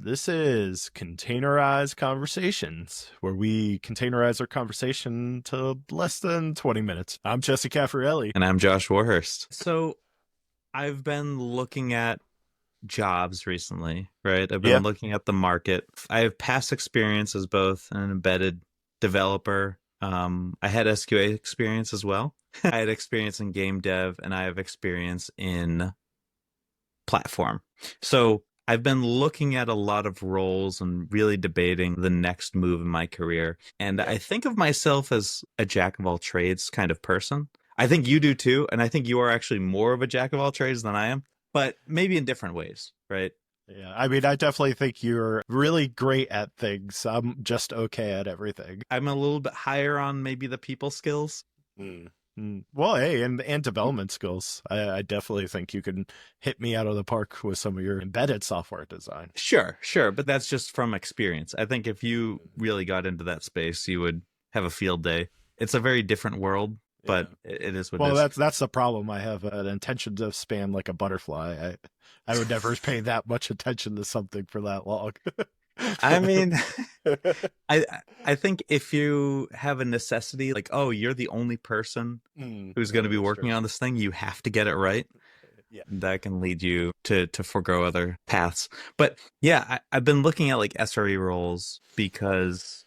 This is Containerized Conversations, where we containerize our conversation to less than 20 minutes. I'm Jesse Caffarelli. And I'm Josh Warhurst. So I've been looking at jobs recently, right? I've Yeah. been looking at the market. I have past experience as both an embedded developer. I had SQA experience as well. I had experience in game dev, and I have experience in platform. So I've been looking at a lot of roles and really debating the next move in my career. And I think of myself as a jack of all trades kind of person. I think you do too. And I think you are actually more of a jack of all trades than I am, but maybe in different ways, right? Yeah. I mean, I definitely think you're really great at things. I'm just okay at everything. I'm a little bit higher on maybe the people skills. Well, hey, and development skills. I definitely think you can hit me out of the park with some of your embedded software design. Sure. But that's just from experience. I think if you really got into that space, you would have a field day. It's a very different world, but it is what it is. Well, that's the problem. I have an attention to span like a butterfly. I would never pay that much attention to something for that long. I mean, I think if you have a necessity, like, oh, you're the only person who's going to be working on this thing, you have to get it right. Yeah. That can lead you to forego other paths. But yeah, I've been looking at like SRE roles because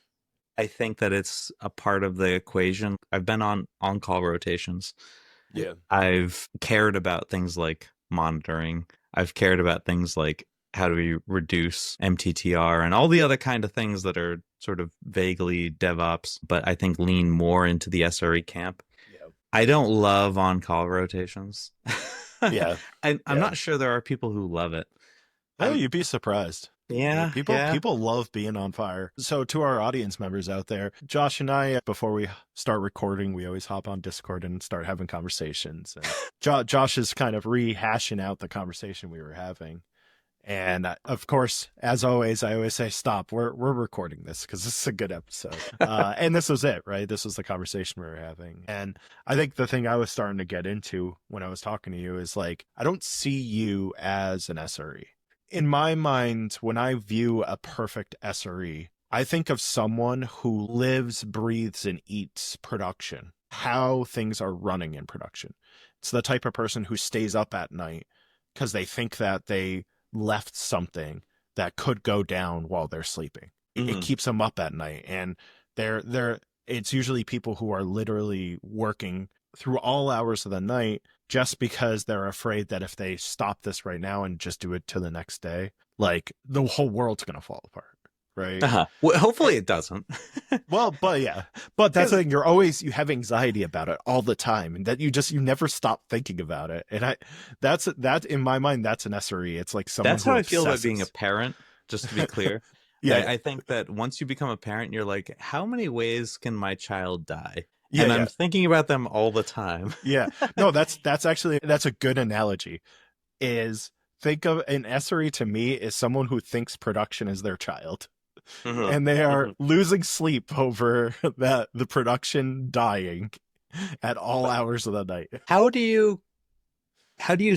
I think that it's a part of the equation. I've been on call rotations. Yeah. I've cared about things like monitoring. I've cared about things like how do we reduce MTTR and all the other kind of things that are sort of vaguely DevOps, but I think lean more into the SRE camp. Yeah. I don't love on-call rotations. Yeah. I'm not sure there are people who love it. Oh, you'd be surprised. Yeah. People love being on fire. So to our audience members out there, Josh and I, before we start recording, we always hop on Discord and start having conversations. And Josh is kind of rehashing out the conversation we were having. And of course, as always, I always say, stop, we're recording this because this is a good episode. And this was it, right? This was the conversation we were having. And I think the thing I was starting to get into when I was talking to you is like, I don't see you as an SRE. In my mind, when I view a perfect SRE, I think of someone who lives, breathes, and eats production, how things are running in production. It's the type of person who stays up at night because they think that they left something that could go down while they're sleeping. It keeps them up at night. And it's usually people who are literally working through all hours of the night just because they're afraid that if they stop this right now and just do it to the next day, like the whole world's going to fall apart. Right. Well, hopefully it doesn't. Well, but that's the thing. You have anxiety about it all the time, and that you never stop thinking about it. And that's in my mind, that's an SRE. It's like someone. That's how I feel about being a parent. Just to be clear. Yeah. I think that once you become a parent, you're like, how many ways can my child die? And I'm thinking about them all the time. Yeah. No, that's a good analogy. Is think of an SRE to me is someone who thinks production is their child. And they are losing sleep over the production dying at all hours of the night. How do you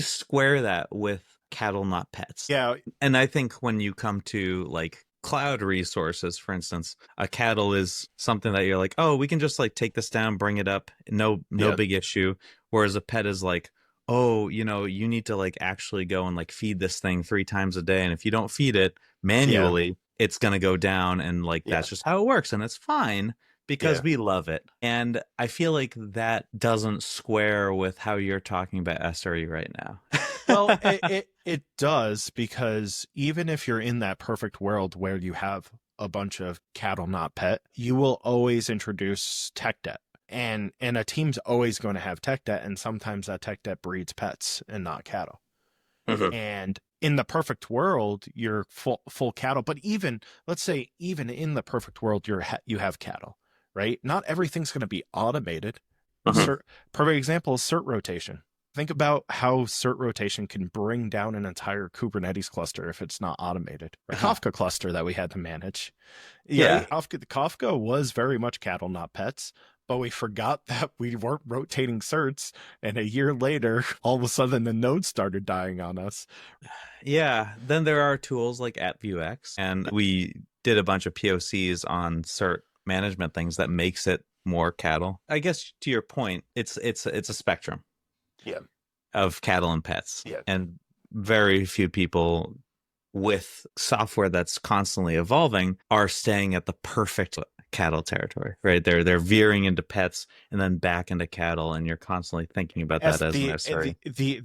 square that with cattle, not pets? Yeah. And I think when you come to like cloud resources, for instance, a cattle is something that you're like, oh, we can just like take this down, bring it up. No big issue. Whereas a pet is like, oh, you need to like actually go and like feed this thing 3 times a day. And if you don't feed it manually, it's going to go down, and like that's just how it works, and it's fine because we love it. And I feel like that doesn't square with how you're talking about SRE right now. Well, it does, because even if you're in that perfect world where you have a bunch of cattle, not pet, you will always introduce tech debt. And a team's always going to have tech debt, and sometimes that tech debt breeds pets and not cattle. And in the perfect world, you're full cattle. But let's say even in the perfect world, you have cattle, right? Not everything's going to be automated. Perfect example is cert rotation. Think about how cert rotation can bring down an entire Kubernetes cluster if it's not automated. A Kafka cluster that we had to manage. Kafka was very much cattle, not pets. but we forgot that we weren't rotating certs. And a year later, all of a sudden the node started dying on us. Yeah. Then there are tools like AppViewX, and we did a bunch of POCs on cert management things that makes it more cattle. I guess to your point, it's a spectrum. Yeah. Of cattle and pets. Yeah. And very few people with software that's constantly evolving are staying at the perfect cattle territory, right? They're veering into pets and then back into cattle, and you're constantly thinking about that as an SRE.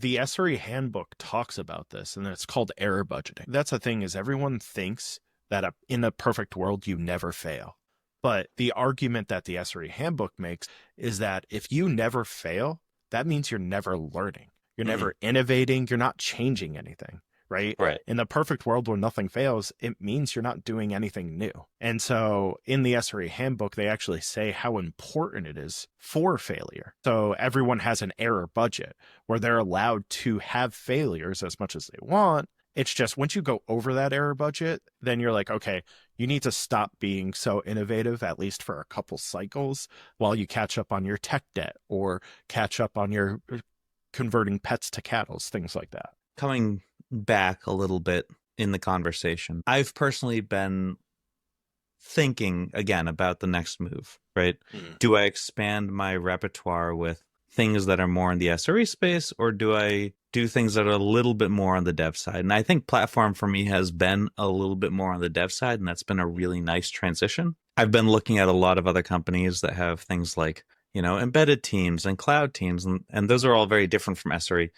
The SRE handbook talks about this, and it's called error budgeting. That's the thing, is everyone thinks that in a perfect world you never fail. But the argument that the SRE handbook makes is that if you never fail, that means you're never learning. You're never innovating. You're not changing anything, right? Right. In the perfect world where nothing fails, it means you're not doing anything new. And so in the SRE handbook, they actually say how important it is for failure. So everyone has an error budget where they're allowed to have failures as much as they want. It's just once you go over that error budget, then you're like, okay, you need to stop being so innovative, at least for a couple cycles, while you catch up on your tech debt or catch up on your converting pets to cattle, things like that. Coming back a little bit in the conversation, I've personally been thinking again about the next move, right? Do I expand my repertoire with things that are more in the SRE space, or do I do things that are a little bit more on the dev side? And I think platform for me has been a little bit more on the dev side, and that's been a really nice transition. I've been looking at a lot of other companies that have things like, embedded teams and cloud teams, and those are all very different from SRE.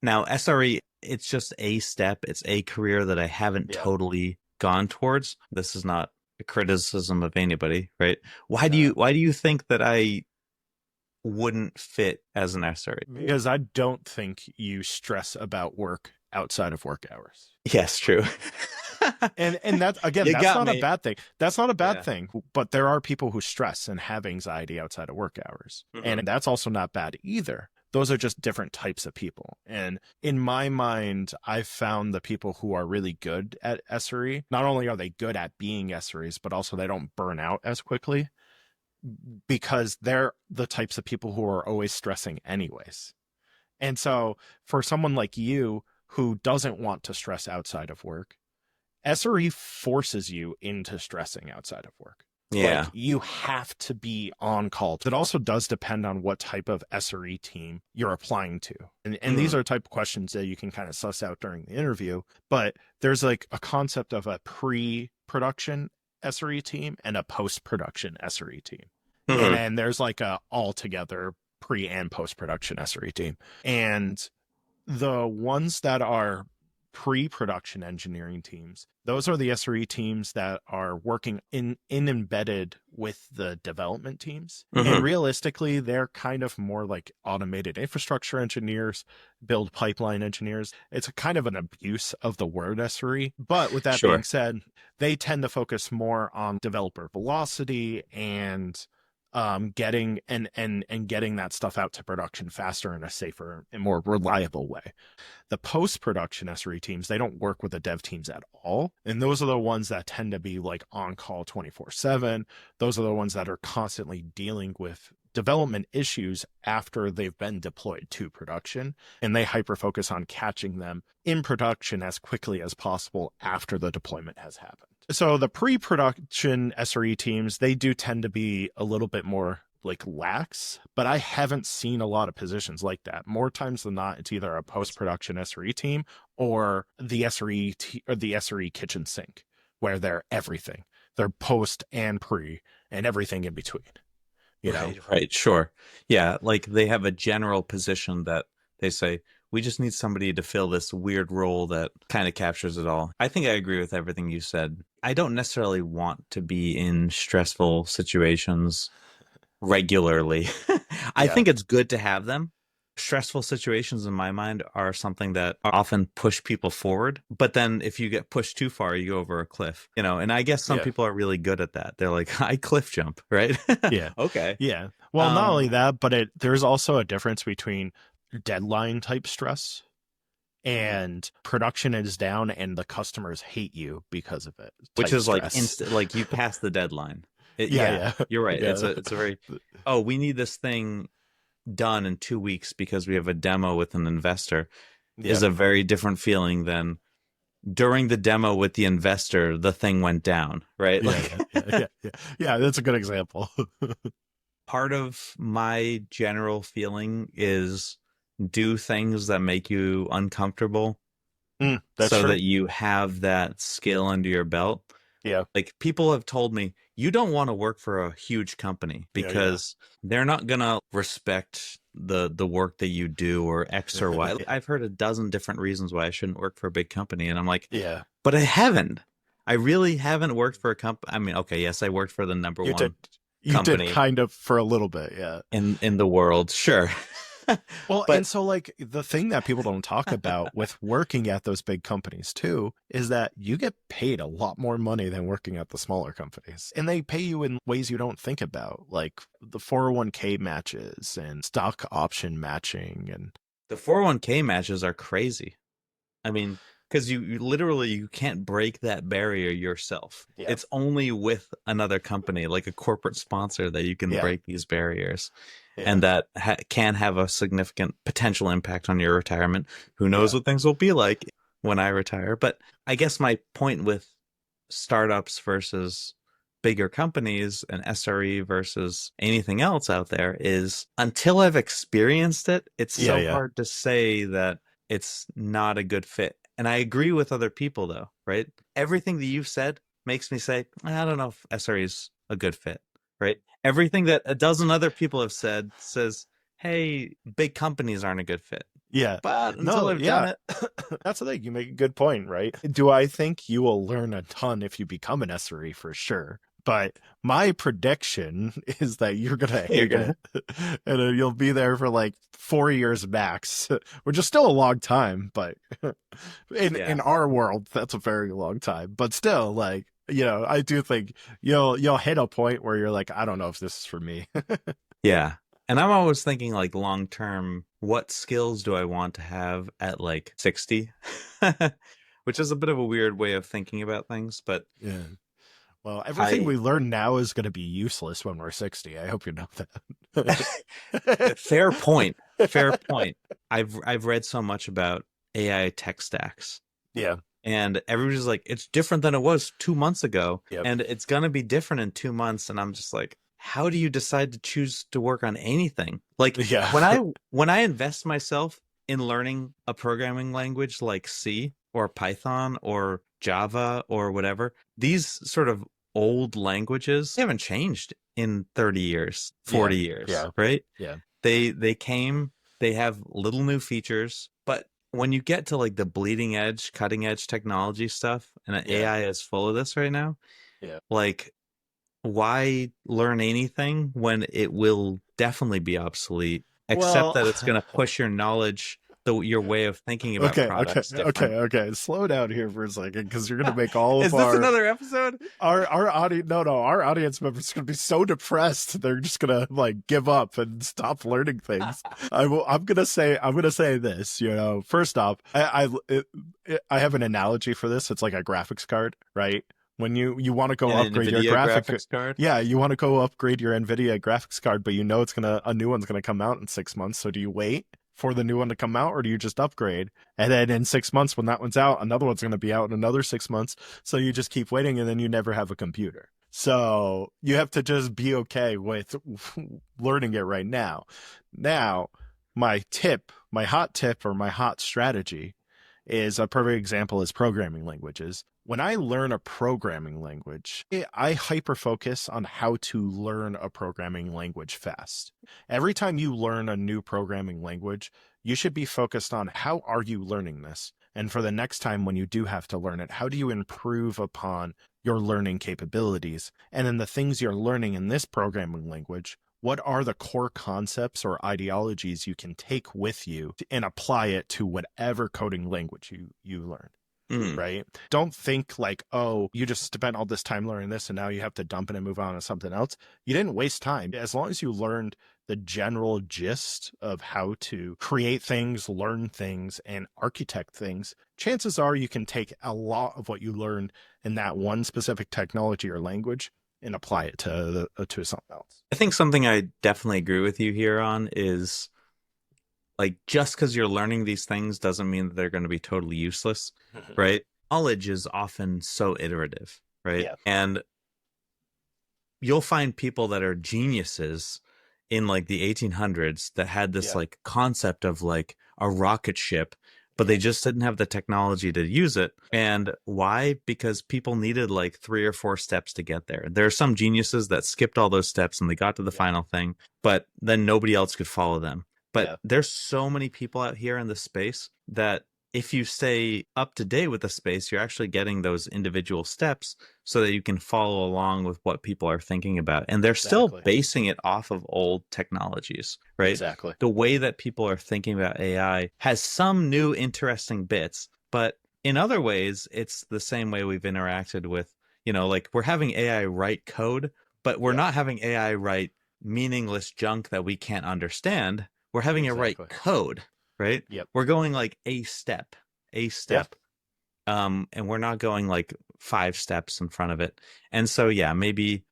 Now, SRE, it's just a step. It's a career that I haven't totally gone towards. This is not a criticism of anybody, right? Why do you think that I wouldn't fit as an SRE? Because I don't think you stress about work outside of work hours. Yes, true. and that's, again, that's not a bad thing. That's not a bad thing. But there are people who stress and have anxiety outside of work hours. And that's also not bad either. Those are just different types of people. And in my mind, I've found the people who are really good at SRE, not only are they good at being SREs, but also they don't burn out as quickly, because they're the types of people who are always stressing anyways. And so for someone like you who doesn't want to stress outside of work, SRE forces you into stressing outside of work. Yeah. Like, you have to be on call. It also does depend on what type of SRE team you're applying to. And these are type of questions that you can kind of suss out during the interview. But there's like a concept of a pre-production SRE team and a post-production SRE team. And then there's like a all-together pre- and post-production SRE team. And the ones that are pre-production engineering teams, those are the SRE teams that are working in embedded with the development teams. And realistically, they're kind of more like automated infrastructure engineers, build pipeline engineers. It's a kind of an abuse of the word SRE. But with that being said, they tend to focus more on developer velocity and getting that stuff out to production faster in a safer and more reliable way. The post-production SRE teams, they don't work with the dev teams at all. And those are the ones that tend to be like on call 24/7. Those are the ones that are constantly dealing with development issues after they've been deployed to production. And they hyper-focus on catching them in production as quickly as possible after the deployment has happened. So the pre-production SRE teams, they do tend to be a little bit more like lax, but I haven't seen a lot of positions like that. More times than not, it's either a post-production SRE team or the SRE kitchen sink, where they're everything. They're post and pre and everything in between. Right, sure. Yeah, like they have a general position that they say, we just need somebody to fill this weird role that kind of captures it all. I think I agree with everything you said. I don't necessarily want to be in stressful situations regularly. I think it's good to have them. Stressful situations in my mind are something that often push people forward. But then if you get pushed too far, you go over a cliff, and I guess some people are really good at that. They're like, I cliff jump, right? Okay. Yeah. Well, not only that, but there's also a difference between deadline type stress and production is down and the customers hate you because of it, which is like instant, like you pass the deadline. Yeah, Yeah, yeah, you're right. yeah, It's a very, oh, we need this thing done in 2 weeks because we have a demo with an investor yeah, is a very different feeling than during the demo with the investor, the thing went down, right? yeah, Like yeah, yeah, yeah, yeah. Yeah, that's a good example. part of my general feeling is do things that make you uncomfortable That's so true. that you have that skill under your belt. Yeah, Like people have told me, you don't want to work for a huge company yeah, yeah. because they're not gonna respect the work that you do or X or Y. I've heard a dozen different reasons why I shouldn't work for a big company, and I'm like, Yeah, but I haven't. I really haven't worked for a company. I mean, okay, yes, I worked for the number you did. one You did company kind of for a little bit, yeah. in the world, sure. Well, and But so like the thing that people don't talk about with working at those big companies too is that you get paid a lot more money than working at the smaller companies. And they pay you in ways you don't think about, like the 401k matches and stock option matching and the 401k matches are crazy. I mean, because you literally you can't break that barrier yourself. yeah. It's only with another company, like a corporate sponsor, that you can Yeah. break these barriers, Yeah. and that can have a significant potential impact on your retirement. Who knows Yeah. what things will be like when I retire? But I guess my point with startups versus bigger companies and SRE versus anything else out there is until I've experienced it, it's Yeah. so Yeah. hard to say that it's not a good fit. And I agree with other people though, right? Everything that you've said makes me say, I don't know if SRE is a good fit, right? Everything that a dozen other people have said says, hey, big companies aren't a good fit. Yeah. But until No, I've done yeah. it, That's the thing. You make a good point, right? Do I think you will learn a ton if you become an SRE for sure? But my prediction is that you're gonna you're hate gonna, it, and you'll be there for like 4 years max, which is still a long time. But in yeah. our world, that's a very long time. But still, like I do think you'll hit a point where you're like, I don't know if this is for me. Yeah. And I'm always thinking like long term, what skills do I want to have at like 60? Which is a bit of a weird way of thinking about things, but Yeah. Well, everything I we learn now is going to be useless when we're 60. I hope you know that. fair point. Fair point. I've read so much about AI tech stacks. Yeah. And everybody's like, it's different than it was 2 months ago. Yep. And it's gonna be different in 2 months. And I'm just like, how do you decide to choose to work on anything? Like Yeah. when I invest myself in learning a programming language like C or Python or Java or whatever, these sort of old languages haven't changed in 30 years, 40 years, Yeah. right? Yeah. They came, they have little new features, but when you get to like the bleeding edge, cutting edge technology stuff, and Yeah. AI is full of this right now, Yeah. like why learn anything when it will definitely be obsolete, except Well, that it's going to push your knowledge, your way of thinking about okay, okay, products different. okay. Slow down here for a second because you're going to make all Is of this another episode? our audience no, our audience members are going to be so depressed they're just going to like give up and stop learning things. I'm going to say this, first off, I have an analogy for this. It's like a graphics card, right? When you want to go An upgrade your NVIDIA graphics card? yeah, you want to go upgrade your NVIDIA graphics card, but you know a new one's gonna come out in 6 months. So do you wait for the new one to come out, or do you just upgrade? And then in 6 months, when that one's out, another one's gonna be out in another 6 months. So you just keep waiting, and then you never have a computer. So you have to just be okay with learning it right now. Now, my hot tip, or my hot strategy is a perfect example is programming languages. When I learn a programming language, I hyper focus on how to learn a programming language fast. Every time you learn a new programming language, you should be focused on how are you learning this? And for the next time when you do have to learn it, how do you improve upon your learning capabilities? And then the things you're learning in this programming language, what are the core concepts or ideologies you can take with you and apply it to whatever coding language you learn? Right? Don't think like, oh, you just spent all this time learning this and now you have to dump it and move on to something else. You didn't waste time. As long as you learned the general gist of how to create things, learn things, and architect things, chances are you can take a lot of what you learned in that one specific technology or language and apply it to something else. I think something I definitely agree with you here on is like just because you're learning these things doesn't mean that they're going to be totally useless, right? Knowledge is often so iterative, right? Yeah. And you'll find people that are geniuses in like the 1800s that had this like concept of like a rocket ship, but they just didn't have the technology to use it. And why? Because people needed like 3 or 4 steps to get there. There are some geniuses that skipped all those steps and they got to the final thing, but then nobody else could follow them. But there's so many people out here in the space that if you stay up to date with the space, you're actually getting those individual steps so that you can follow along with what people are thinking about. And they're still basing it off of old technologies, right? Exactly. The way that people are thinking about AI has some new interesting bits, but in other ways, it's the same way we've interacted with, like we're having AI write code, but we're not having AI write meaningless junk that we can't understand. We're having it write code. Right? Yep. We're going like a step. And we're not going like 5 steps in front of it. And so, maybe,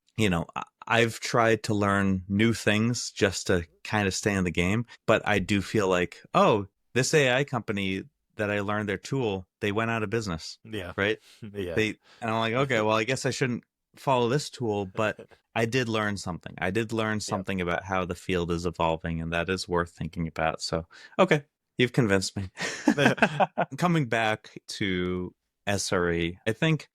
I've tried to learn new things just to kind of stay in the game. But I do feel like, oh, this AI company that I learned their tool, they went out of business. Yeah. Right? Yeah. And I'm like, okay, well, I guess I shouldn't follow this tool, but I did learn something. I did learn something about how the field is evolving, and that is worth thinking about. So, okay. You've convinced me. Coming back to SRE, I think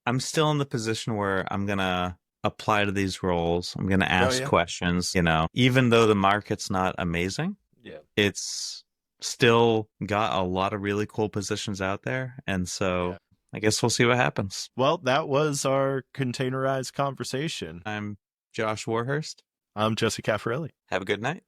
I'm still in the position where I'm going to apply to these roles. I'm going to ask questions, even though the market's not amazing. Yeah. It's still got a lot of really cool positions out there. And so I guess we'll see what happens. Well, that was our containerized conversation. I'm Josh Warhurst. I'm Jesse Caffarelli. Have a good night.